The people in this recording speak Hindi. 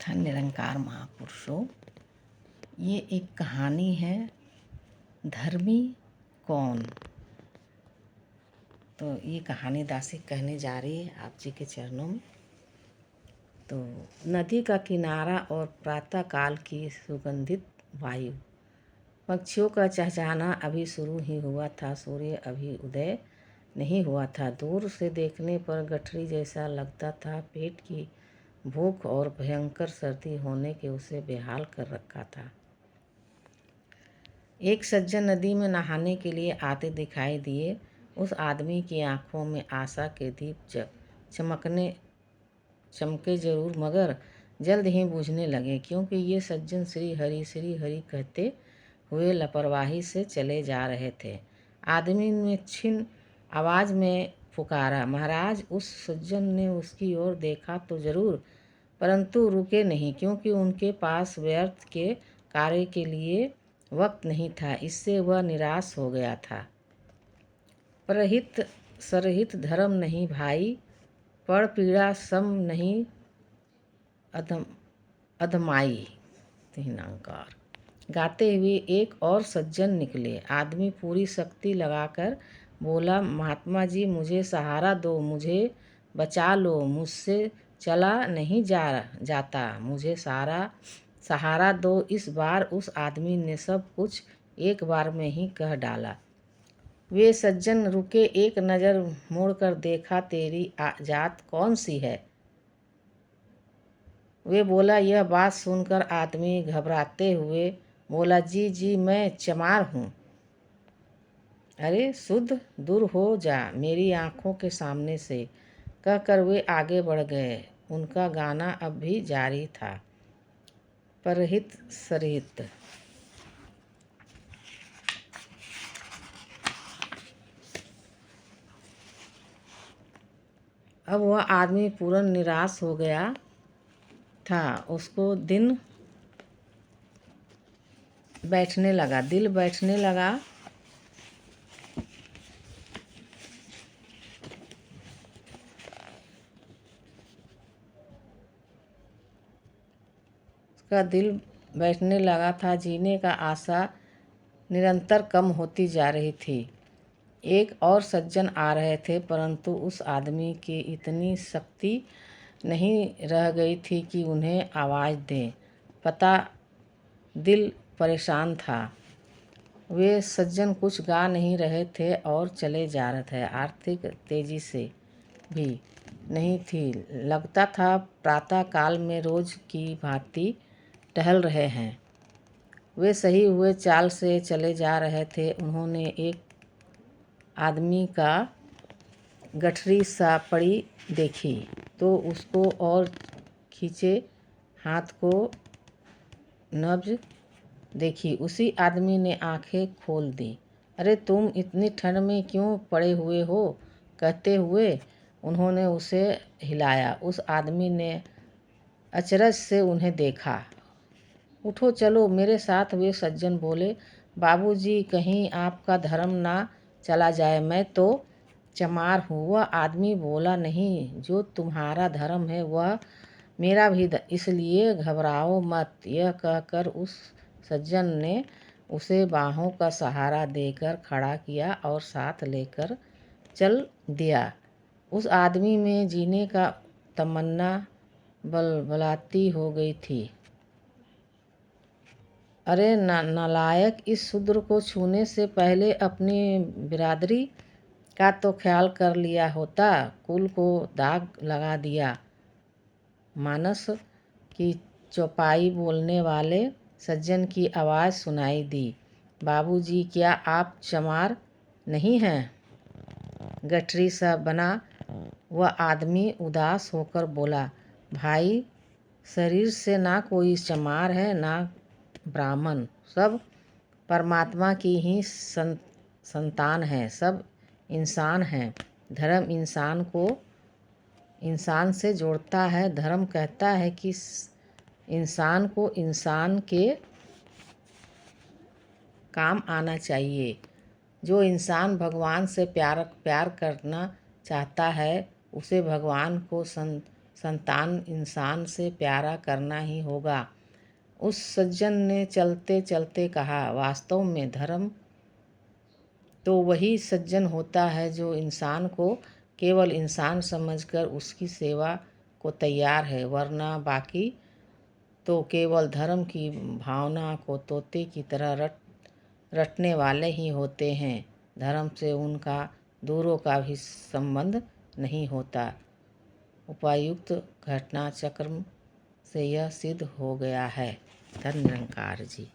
कथन निरंकार महापुरुषों। ये एक कहानी है, धर्मी कौन। तो ये कहानी दासी कहने जा रही है आप जी के चरणों में। तो नदी का किनारा और प्रातः काल की सुगंधित वायु, पक्षियों का चहचहाना अभी शुरू ही हुआ था, सूर्य अभी उदय नहीं हुआ था। दूर से देखने पर गठरी जैसा लगता था। पेट की भूख और भयंकर सर्दी होने के उसे बेहाल कर रखा था। एक सज्जन नदी में नहाने के लिए आते दिखाई दिए। उस आदमी की आंखों में आशा के दीप चमके जरूर, मगर जल्द ही बुझने लगे, क्योंकि ये सज्जन श्री हरि कहते हुए लापरवाही से चले जा रहे थे। आदमी ने क्षीण आवाज़ में पुकारा, महाराज। उस सज्जन ने उसकी ओर देखा तो जरूर, परंतु रुके नहीं, क्योंकि उनके पास व्यर्थ के कार्य के लिए वक्त नहीं था। इससे वह निराश हो गया था। परहित सरहित धर्म नहीं भाई, पर पीड़ा सम नहीं अधमाई। तीनांकार गाते हुए एक और सज्जन निकले। आदमी पूरी शक्ति लगाकर बोला, महात्मा जी, मुझे सहारा दो, मुझे बचा लो, मुझसे चला नहीं जाता, मुझे सहारा दो। इस बार उस आदमी ने सब कुछ एक बार में ही कह डाला। वे सज्जन रुके, एक नज़र मोड़कर देखा, तेरी जात कौन सी है? वे बोला। यह बात सुनकर आदमी घबराते हुए बोला, जी मैं चमार हूँ। अरे शुद्ध, दूर हो जा मेरी आँखों के सामने से, कहकर वे आगे बढ़ गए। उनका गाना अब भी जारी था, परहित सरहित। अब वह आदमी पूर्ण निराश हो गया था। उसको दिल बैठने लगा। उसका दिल बैठने लगा था। जीने का आशा निरंतर कम होती जा रही थी। एक और सज्जन आ रहे थे, परंतु उस आदमी की इतनी शक्ति नहीं रह गई थी कि उन्हें आवाज़ दें। पता दिल परेशान था। वे सज्जन कुछ गा नहीं रहे थे और चले जा रहे थे। आर्थिक तेजी से भी नहीं थी। लगता था प्रातः काल में रोज की भांति टहल रहे हैं। वे सही हुए चाल से चले जा रहे थे। उन्होंने एक आदमी का गठरी सा पड़ी देखी तो उसको और खींचे हाथ को नब्ज देखी। उसी आदमी ने आंखें खोल दी। अरे तुम इतनी ठंड में क्यों पड़े हुए हो? कहते हुए उन्होंने उसे हिलाया। उस आदमी ने अचरज से उन्हें देखा। उठो चलो मेरे साथ, वे सज्जन बोले। बाबूजी, कहीं आपका धर्म ना चला जाए, मैं तो चमार हूँ। वह आदमी बोला, नहीं, जो तुम्हारा धर्म है वह मेरा भी, इसलिए घबराओ मत। यह कहकर उस सज्जन ने उसे बाहों का सहारा देकर खड़ा किया और साथ लेकर चल दिया। उस आदमी में जीने का तमन्ना बलबलाती हो गई थी। अरे नालायक, इस शूद्र को छूने से पहले अपनी बिरादरी का तो ख्याल कर लिया होता। कुल को दाग लगा दिया। मानस की चौपाई बोलने वाले सज्जन की आवाज़ सुनाई दी। बाबूजी, क्या आप चमार नहीं हैं? गठरी सा बना वह आदमी उदास होकर बोला, भाई, शरीर से ना कोई चमार है ना ब्राह्मण, सब परमात्मा की ही संतान है, सब इंसान हैं। धर्म इंसान को इंसान से जोड़ता है। धर्म कहता है कि इंसान को इंसान के काम आना चाहिए। जो इंसान भगवान से प्यार करना चाहता है, उसे भगवान को संतान इंसान से प्यारा करना ही होगा। उस सज्जन ने चलते चलते कहा, वास्तव में धर्म तो वही सज्जन होता है जो इंसान को केवल इंसान समझकर उसकी सेवा को तैयार है, वरना बाकी तो केवल धर्म की भावना को तोते की तरह रटने वाले ही होते हैं। धर्म से उनका दूरों का भी संबंध नहीं होता। उपर्युक्त घटना चक्र से यह सिद्ध हो गया है। धन्य निरंकार जी।